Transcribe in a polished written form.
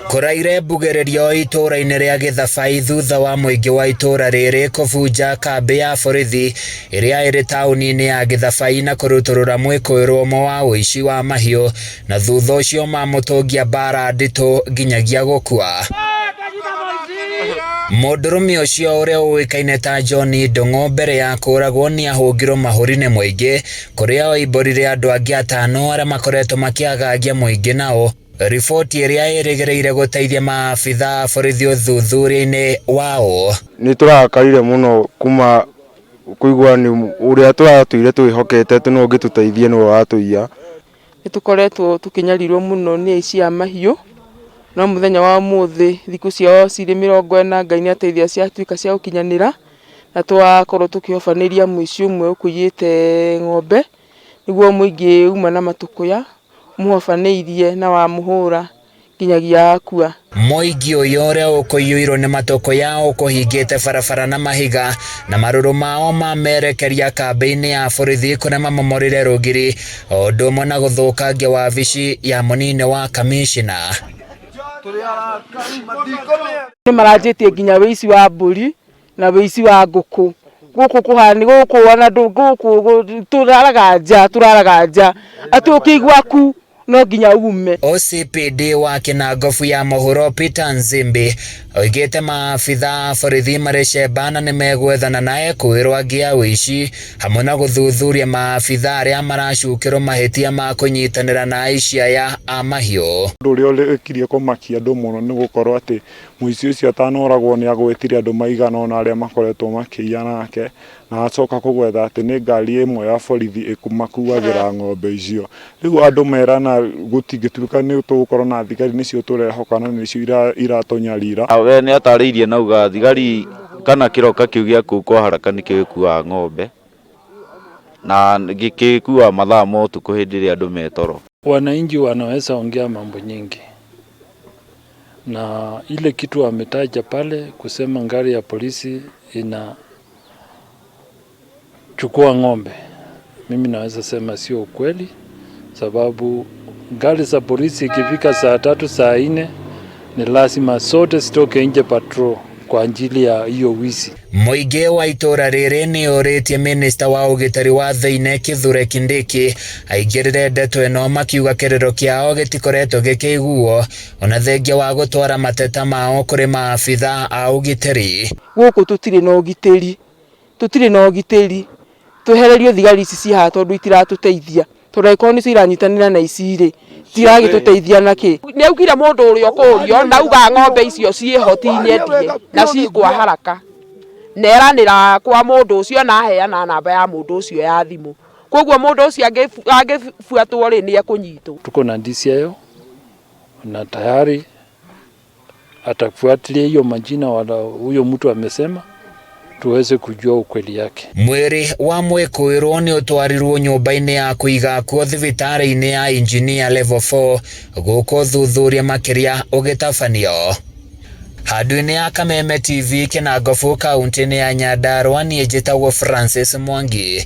Kuraire mbugererio itura-ini ria Githabai thutha wa muingi wa itura riri kubunja kambi ya borithi iria iri tauni-ini ya Githabai na kuruturura mwikuirwo mo wa uici wa mahiu na thutha ucio mamutungia bara nditu nginyagia gukua. Mundurume ucio uria uikaine ta John Ndungu mbere ya kuragwo ni ahungirwo mahuri-ini muingi kuria oimborire andu angi atano aria makoretwo makiagagia muingi nao. Riboti iria irigereire guteithia maabitha borithi uthuthuria-ini wao. Ni turakarire muno kuma kuigwa ni uria turatuire twihokete tu no ngituteithie no watuia. Nitukoretwo tukinyarirwo muno ni aici a mahiu no muthenya wa muthi thiku ciao ciri 40 Ngai ni ateithia ciatuika cia gukinyanira na twakorwo tukihofaniria muici umwe ukuyite ng'ombe niguo muingi uma na matukuya muhofaneirie na wa muhura nginyagia akua. Muingi uyu uria ukuyuirwo ni matukuya ukuhingite barabara na mahiga na maruru mao mamerekeria kambi-ini ya borithi kuria mamomorire rugiri o undu umwe na guthukangia wabici ya munini wa kamishina. Ni maranjitie nginya wici wa mburi na wici wa nguku guku kuhani guku wana guku turaraga nja atukigwa ku no nginya ume. OCPD wa Kinangofu ya Muhuro Peter Nzimbi oigite maabitha borithi maricembana ni megwethana nae kwirwo ngia wici hamwe na guthuthuria maabitha aria maracukirwo mahitia ma kunyitanira na aici aya a mahiu. Nduria ulikirie kumakia andu muno ni gukorwo ati muici ucio atanoragwo ni agwetire andu maigana ona aria makoretwo makiia nake na acoka kugwetha ati ni ngari imwe ya borithi ikumakuagira ng'ombe icio. Riu andu merana gutingituika ni tugukorwo na thigari nicio turehokana nicio iratunyarira. We ni atariirie nauga thigari kana kiroka kiu gia kuu kwa haraka ni kigikua ng'ombe na gikikua mathaa ma utuku hindi ria andu metoro. Wananchi wanaweza ongea mambo nyingi na ile kitu ametaja pale kusema ngari ya polisi inachukua ng'ombe, mimi naweza sema sio ukweli, sababu gari za polisi ikifika saa 3 saa 4 ni lazima sote stoke nje patrol kwa ajili ya hiyo wizi. Muingi wa itura riri ni uritie minista wa ugitari wa thiine Kithure Kindiki aigirire ndeto ino makiuga kiriro kiao gitikoretwo gikiguo ona thengia wa gutwara mateta mao kuri maabitha a ugitari. Guku tutiri na ugitari tuhererio thigari ici ciha tondu itiratuteithia turaiko ni ciranyitanira na iciri tiragituteithia naki. Ni augire mundu urio kurio nauga ng'ombe icio cie hoti-ini endie na cikwa haraka neranira kwa mundu ucio na heana namba ya mundu ucio ya thimu koguo mundu ucio angifuatwo ri ni ekunyitwo. Tuko na DCIO na tayari atafuatilia hiyo majina wala huyo mtu amesema tuweze kujua ukweli yake. Mwiri wa mwikuirwo ni utwarirwo nyumba-ini ya kuiga kuo thibitari-ini ya engineer level 4 guku thuthuria makiria ugitabanio. Handu-ini ya Kameme TV Kinangofu kaunti-ini ya Nyandarua ni njitagwo Francis Mwangi.